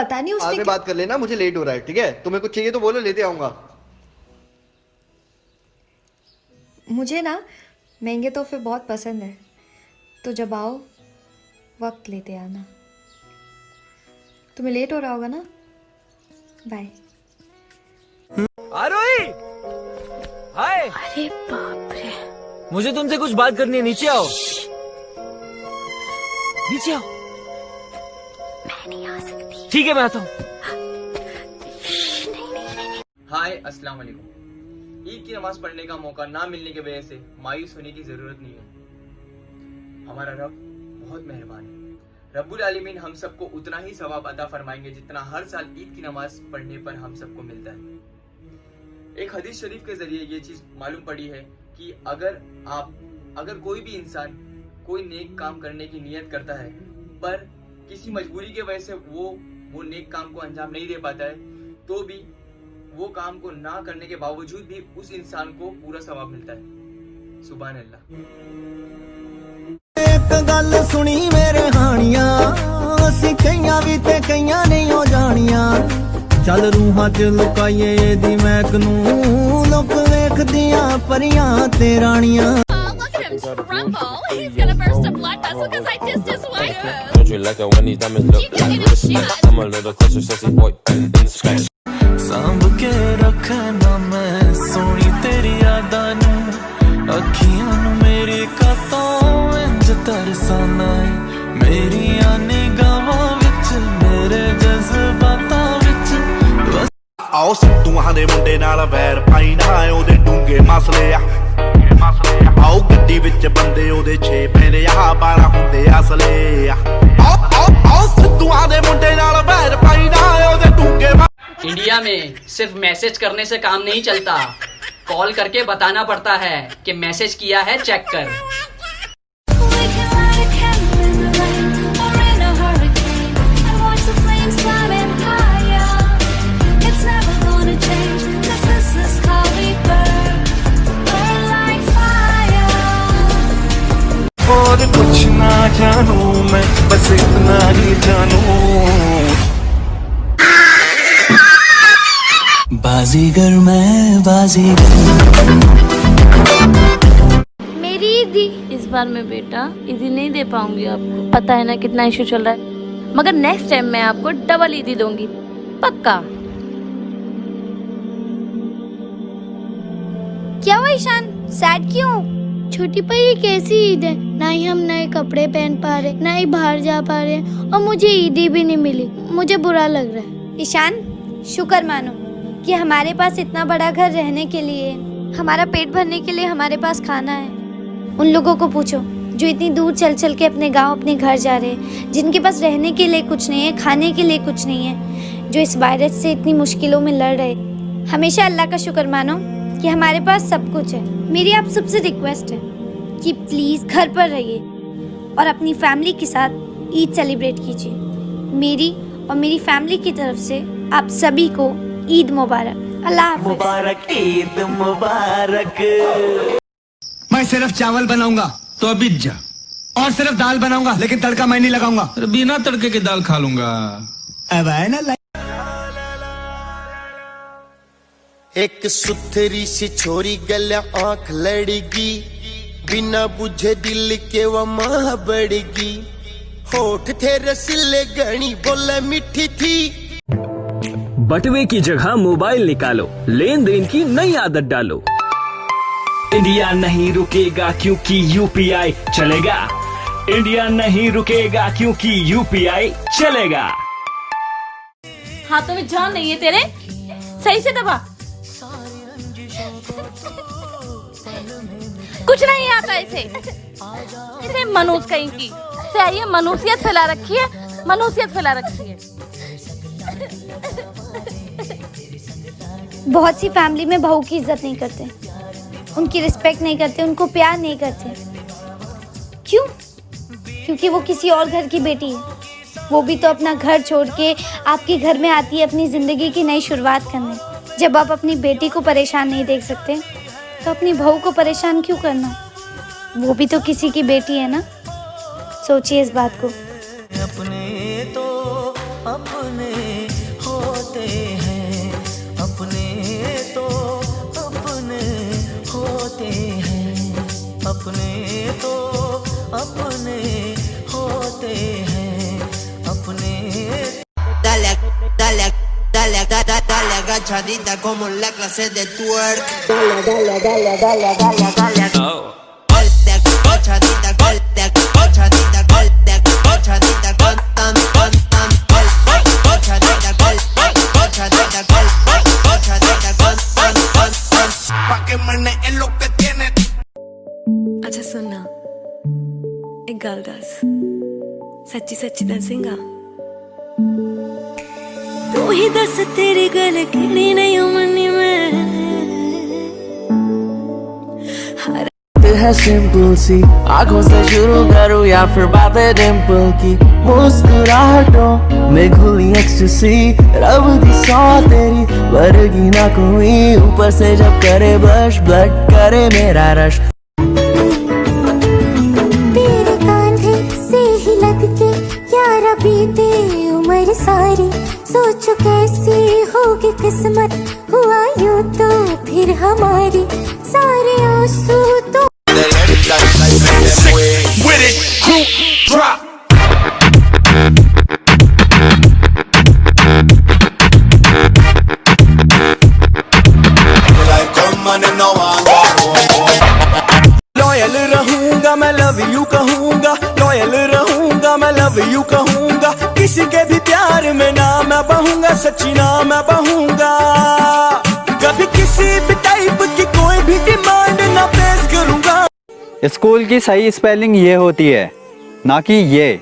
पता नहीं बाद उसने में बात कर लेना, मुझे लेट हो रहा है, ठीक है? तुम्हें कुछ चाहिए तो बोलो, लेते आऊंगा। मुझे ना महंगे तोहफे बहुत पसंद है, तो जब आओ वक्त लेते आना। तुम्हें लेट हो रहा होगा ना। बाय। आरोही, हाय। अरे बाप रे, मुझे तुमसे कुछ बात करनी है, नीचे आओ। नीचे आओ। मैं नहीं आ सकती। ठीक है, मैं आता हूँ। हाय, अस्सलाम वालेकुम। ईद की नमाज पढ़ने का मौका ना मिलने की वजह से मायूस होने की जरूरत नहीं है। हमारा रब बहुत मेहरबान है। रब्बुल आलमीन हम सबको उतना ही सवाब अता फरमाएंगे जितना हर साल ईद की नमाज पढ़ने पर हम सबको मिलता है। एक हदीस शरीफ के जरिए ये चीज मालूम पड़ी है कि अगर कोई भी इंसान कोई नेक काम करने की नियत करता है, पर किसी मजबूरी की वजह से वो नेक काम को अंजाम नहीं दे पाता है, तो भी वो काम को ना करने के बावजूद भी उस इंसान को पूरा सवाब मिलता है। सुभान अल्लाह। एक गल सुनी मेरे हानिया, असी कईयां भी ते कईयां नहीं हो जानिया। चल रूहां च लुकाइए दी मैक नू, लोक वेखदियां परियां ते रानियां। He's gonna burst a blood vessel because I dissed his wife. Don't you like it when these diamonds look like wristbands? I'm a little closer, sexy boy, in the sky. Samb के रखना मैं सोनी तेरी यादां नू, अखियां नू मेरी कतों इंज तरसाना है। मेरियां निगाहां विच मेरे जज्बातां विच। आओ सिद्धूआं दे मुंडे नाल वैर पाई ना, ओदे डूंगे मसले आ। आओ गड्डी विच बंदे ओदे 6 पैंदे आ, 12 हुंदे असले आ। आओ सिद्धूआं दे मुंडे नाल वैर पाई ना, ओदे डूंगे। इंडिया में सिर्फ मैसेज करने से काम नहीं चलता, कॉल करके बताना पड़ता है कि मैसेज किया है, चेक कर। और कुछ ना जानू मैं, बस इतना ही जानू। बाजीगर मैं बाजीगर। मेरी ईदी इस बार मैं बेटा ईदी नहीं दे पाऊंगी आपको, पता है ना कितना इशू चल रहा है, मगर नेक्स्ट टाइम मैं आपको डबल ईदी दूंगी, पक्का। क्या हुआ ईशान, सैड क्यों? छोटी पर ये कैसी ईद है, ना ही हम नए कपड़े पहन पा रहे, ना ही बाहर जा पा रहे, और मुझे ईदी भी नहीं मिली, मुझे बुरा लग रहा है। ईशान, शुक्र मानो कि हमारे पास इतना बड़ा घर रहने के लिए, हमारा पेट भरने के लिए हमारे पास खाना है। उन लोगों को पूछो जो इतनी दूर चल चल के अपने गांव अपने घर जा रहे हैं, जिनके पास रहने के लिए कुछ नहीं है, खाने के लिए कुछ नहीं है, जो इस वायरस से इतनी मुश्किलों में लड़ रहे। हमेशा अल्लाह का शुक्र मानो कि हमारे पास सब कुछ है। मेरी आप सबसे रिक्वेस्ट है कि प्लीज़ घर पर रहिए और अपनी फैमिली के साथ ईद सेलिब्रेट कीजिए। मेरी और मेरी फैमिली की तरफ से आप सभी को ईद मुबारक। अल्लाह हाफ़िज़। मुबारक ईद मुबारक। मैं सिर्फ चावल बनाऊंगा तो अभी जा, और सिर्फ दाल बनाऊंगा लेकिन तड़का मैं नहीं लगाऊंगा। बिना तड़के के दाल खा लूंगा। अब है ना। एक सुथरी सी छोरी गल आंख लड़गी, बिना बुझे दिल के वो मां बढ़गी। होठ थे रसीले गणी बोले मीठी थी। बटुए की जगह मोबाइल निकालो, लेन देन की नई आदत डालो। इंडिया नहीं रुकेगा क्योंकि यूपीआई चलेगा। इंडिया नहीं रुकेगा क्योंकि यूपीआई चलेगा। हाथों में जान नहीं है तेरे, सही से दबा। कुछ नहीं आता इसे मनुष्य कहीं की चाहिए, मनुष्यत फैला रखी है, मनुष्यत फैला रखी है। बहुत सी फैमिली में बहू की इज्जत नहीं करते, उनकी रिस्पेक्ट नहीं करते, उनको प्यार नहीं करते। क्यों? क्योंकि वो किसी और घर की बेटी है। वो भी तो अपना घर छोड़ के आपके घर में आती है अपनी ज़िंदगी की नई शुरुआत करने। जब आप अपनी बेटी को परेशान नहीं देख सकते तो अपनी बहू को परेशान क्यों करना? वो भी तो किसी की बेटी है ना। सोचिए इस बात को। अपने तो अपने होते हैं, अपने तो अपने होते हैं, अपने तो अपने होते हैं, अपने। Dale, dale, dale, dale, dale, agachadita como en la clase de twerk. Dale, dale, dale, dale, dale, dale. Agachadita, agachadita, agachadita, pa que maneje lo que tiene. अच्छा सुनना, एक गल दस, सच्ची सच्ची दसेगा? तू ही दस तेरी गल किनी नहीं मनी में। है सिंपल सी आंखों से शुरू करूँ या फिर बातें डिंपल की, मुस्कुराहटों में घुली एक्सटेसी, रब दी सौ तेरी वर्गी ना कोई, ऊपर से जब करे ब्लश ब्लड करे मेरा रश। तेरे कांधे से ही लग के यारा बीते उम्र सारी, सोचो कैसी होगी किस्मत, हुआ यूं तो फिर हमारी, सारे आंसू तो with it, group drop. Loyal रहूंगा मैं, लव यू कहूंगा, लॉयल रहूंगा मैं, लव यू कहूंगा, किसी के भी प्यार में ना मैं बहूंगा, सच्ची ना मैं बहूंगा, कभी किसी भी टाइप की कोई भी डिमांड ना पेश करूंगा। स्कूल की सही स्पेलिंग ये होती है, ना कि ये।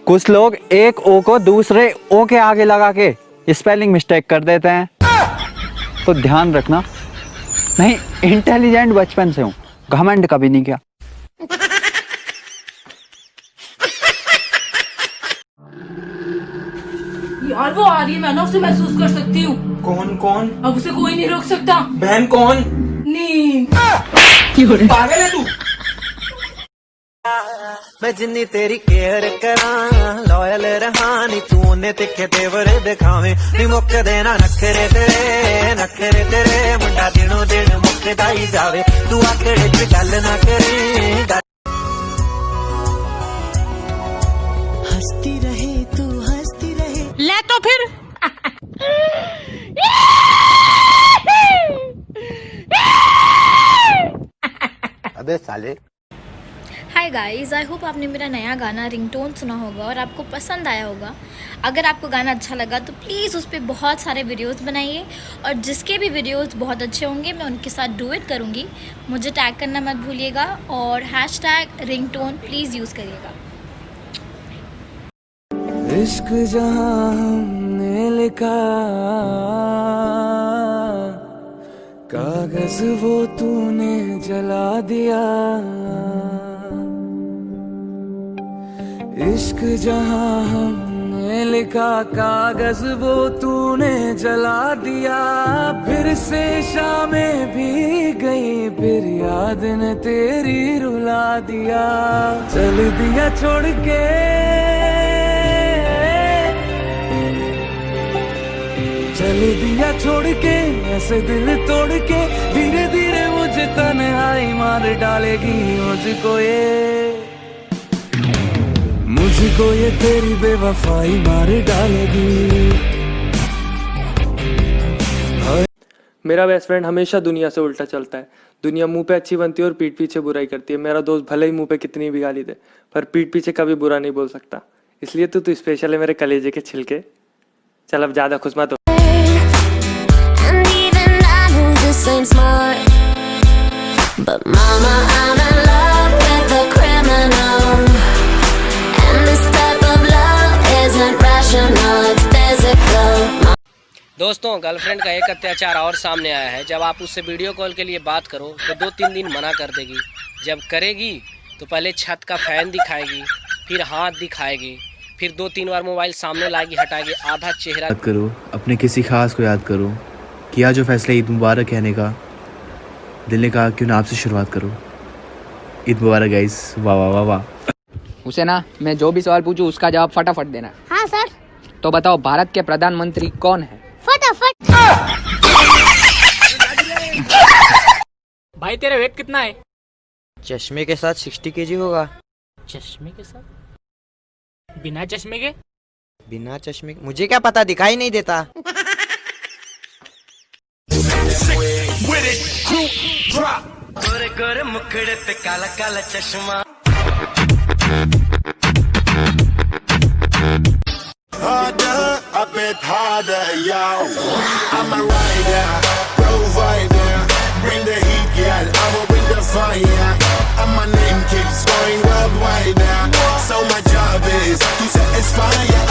कुछ लोग एक ओ को दूसरे ओ के आगे लगा के स्पेलिंग मिस्टेक कर देते हैं, तो ध्यान रखना। नहीं, इंटेलिजेंट बचपन से हूँ, घमंड कभी नहीं किया। यार वो आ रही है, मैं ना उसे महसूस कर सकती हूँ। कौन कौन? अब उसे कोई नहीं रोक सकता। बहन कौन? नींद। पागल है तू? मैं जिन्नी तेरी केयर करा, लॉयल रहानी तू ने तिखे तेवर दिखावे, नी मुक देना नखरे तेरे मुंडा दिनों दिन मुकदा ही जावे, तू आकड़े च गल ना करे। हंसती रहे तू हंसती रहे, ले तो फिर। अबे साले। हाय गाइस, आई होप आपने मेरा नया गाना रिंगटोन सुना होगा और आपको पसंद आया होगा। अगर आपको गाना अच्छा लगा तो प्लीज़ उस पर बहुत सारे वीडियोस बनाइए, और जिसके भी वीडियोस बहुत अच्छे होंगे मैं उनके साथ डुएट करूँगी। मुझे टैग करना मत भूलिएगा, और हैशटैग रिंगटोन प्लीज़ यूज़ करिएगा। इश्क जहां हमने लिखा, कागज वो तूने जला दिया, इश्क जहां हमने लिखा, कागज वो तूने जला दिया, फिर से शामें भी गई, फिर याद ने तेरी रुला दिया, चल दिया छोड़ के, चल दिया छोड़ के, ऐसे दिल तोड़ के, धीरे धीरे मुझे तन्हाई मार डालेगी, मुझको ये तेरी बेवफाई मार डालेगी। मेरा बेस्ट फ्रेंड हमेशा दुनिया से उल्टा चलता है। दुनिया मुंह पे अच्छी बनती है और पीठ पीछे बुराई करती है। मेरा दोस्त भले ही मुंह पे कितनी भी गाली दे, पर पीठ पीछे कभी बुरा नहीं बोल सकता। इसलिए तू स्पेशल है मेरे कलेजे के छिलके। चल अब ज्यादा खुश मत हो। Ain't smart, but mama, I'm in love with a criminal, and this type of love isn't rational, it's physical. दोस्तों, गर्लफ्रेंड का एक अत्याचार और सामने आया है। जब आप उससे वीडियो कॉल के लिए बात करो तो 2-3 दिन मना कर देगी। जब करेगी तो पहले छत का फैन दिखाएगी, फिर हाथ दिखाएगी, फिर 2-3 बार मोबाइल सामने लाएगी, हटाएगी, आधा चेहरा। याद करो, अपने किसी खास को याद करो। किया जो फैसला ईद मुबारक कहने का, दिल ने कहा क्यों ना आपसे शुरुआत करो। ईद मुबारक गाइस। वाह वाह वाह वाह। उसे ना मैं जो भी सवाल पूछूं उसका जवाब फटाफट देना। हाँ सर। तो बताओ भारत के प्रधानमंत्री कौन है? फटाफट। भाई तेरा वेट कितना है? चश्मे के साथ 60 kg होगा। चश्मे के साथ? बिना चश्मे के? बिना चश्मे के मुझे क्या पता, दिखाई नहीं देता। गोरे गोरे मुखड़े पे काला काला चश्मा। Harder, a bit harder, yo. I'm a rider, provider. Bring the heat, girl. I will bring the fire. And my name keeps going worldwide now. So my job is to satisfy ya.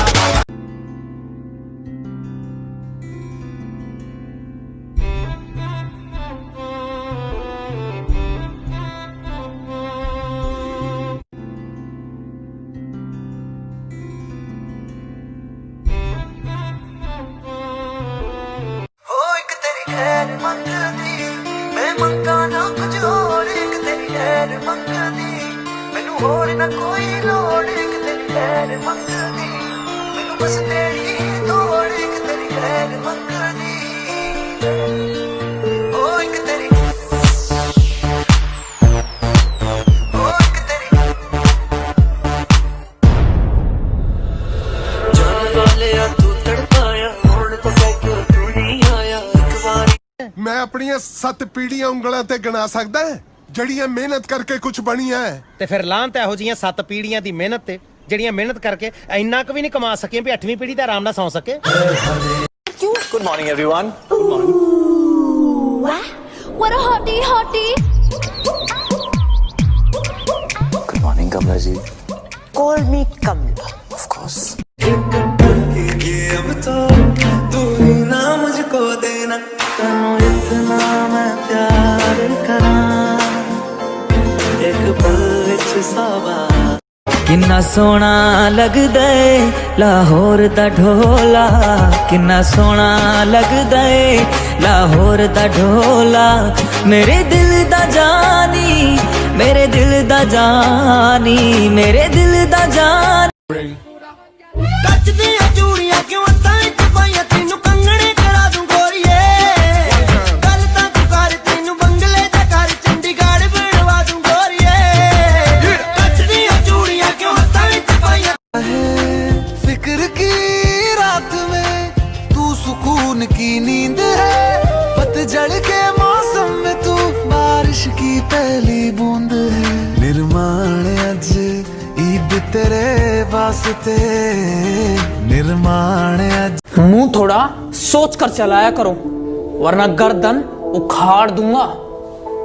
मैं मंगा ना कुछ और, एक तेरी खैर मंगदी। मैनू होर ना कोई लोड़, एक तेरी खैर मंगदी। मैनू बस तेरी दौड़, एक तेरी खैर मंगदी। ओ एक तेरी, ओ एक तेरी। जान वाले तू तड़पाया, होड़ तो कह क्यों तू नहीं आया एक बार। मैं अपनी 7 पीढ़ियां ਉਂਗਲਾਂ ਤੇ ਗਿਣਾ ਸਕਦਾ ਜਿਹੜੀਆਂ ਮਿਹਨਤ ਕਰਕੇ ਕੁਝ ਬਣੀਆਂ ਤੇ ਫਿਰ ਲਾਂਤ ਇਹੋ ਜੀਆਂ 7 ਪੀੜ੍ਹੀਆਂ ਦੀ ਮਿਹਨਤ ਤੇ ਜਿਹੜੀਆਂ ਮਿਹਨਤ ਕਰਕੇ ਇੰਨਾ ਕੁ ਵੀ ਨਹੀਂ ਕਮਾ ਸਕੀਆਂ ਵੀ 8ਵੀਂ ਪੀੜ੍ਹੀ ਤਾਂ ਆਰਾਮ ਨਾਲ ਸੌਂ ਸਕੇ। Good morning everyone. Good morning. What a hottie, hottie. Good morning Kamla ji. Call me Kamla, of course. अब तो तू ही ना मुझको देना, तनु इतना मैं प्यार करा, एक पल विच सावा। किन्ना सोना लगदा है लाहौर दा ढोला, किन्ना सोना लगदा है लाहौर दा ढोला। मेरे दिल दा जानी, मेरे दिल दा जानी, मेरे दिल दा जानी। ਕੱਚ ਦੀਆਂ ਚੂੜੀਆਂ ਕਿਉਂ ਤਾਂ ਇੱਥੇ ਪਾਈਆਂ, ਤੈਨੂੰ ਕੰਗਣੇ ਕਰਾ ਦੂੰ ਗੋਰੀਏ। ਗੱਲ ਤਾਂ ਤੂੰ ਕਰ, ਤੈਨੂੰ ਬੰਗਲੇ ਦਾ ਘਰ ਚੰਡੀਗੜ੍ਹ ਬਣਵਾ ਦੂੰ ਗੋਰੀਏ। ਕੱਚ ਦੀਆਂ ਚੂੜੀਆਂ ਕਿਉਂ ਤਾਂ ਇੱਥੇ ਪਾਈਆਂ। फिक्र की रात में तू सुकून की नींद है, पतझड़ के मौसम में तू बारिश की पहली बूंद है। निर्माण अज ईद तेरे वास्ते, निर्माण अज। मुंह थोड़ा सोच कर चलाया करो वरना गर्दन उखाड़ दूंगा।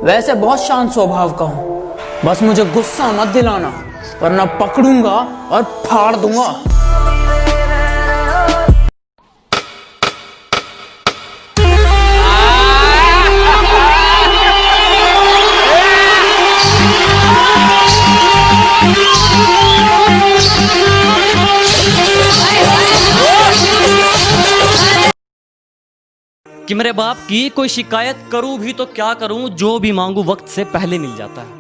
वैसे बहुत शांत स्वभाव का हूँ, बस मुझे गुस्सा मत दिलाना वरना पकड़ूंगा और फाड़ दूंगा। कि मेरे बाप की कोई शिकायत करूं भी तो क्या करूं, जो भी मांगू वक्त से पहले मिल जाता है।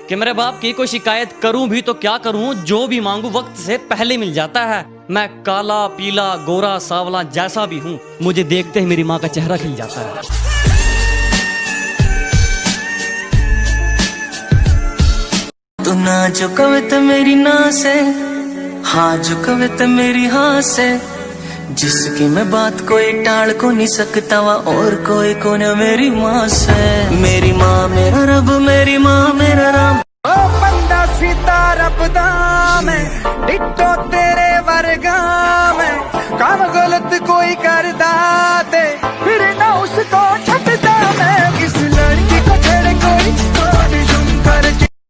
कि मेरे बाप की कोई शिकायत करूं भी तो क्या करूं, जो भी मांगू वक्त से पहले मिल जाता है। मैं काला पीला गोरा सावला जैसा भी हूं, मुझे देखते ही मेरी माँ का चेहरा खिल जाता है। तू ना जो कवे तो मेरी ना से, हाँ जो कवे तो मेरी हाँ से। जिसकी मैं बात कोई टाल को नहीं सकता, वा और कोई को न मेरी माँ से। मेरी माँ मेरा रब, मेरी माँ मेरा राम। ओ बंदा सीता रब दा मैं, डिट्टो तेरे वर्गा मैं। काम गलत कोई करदा ते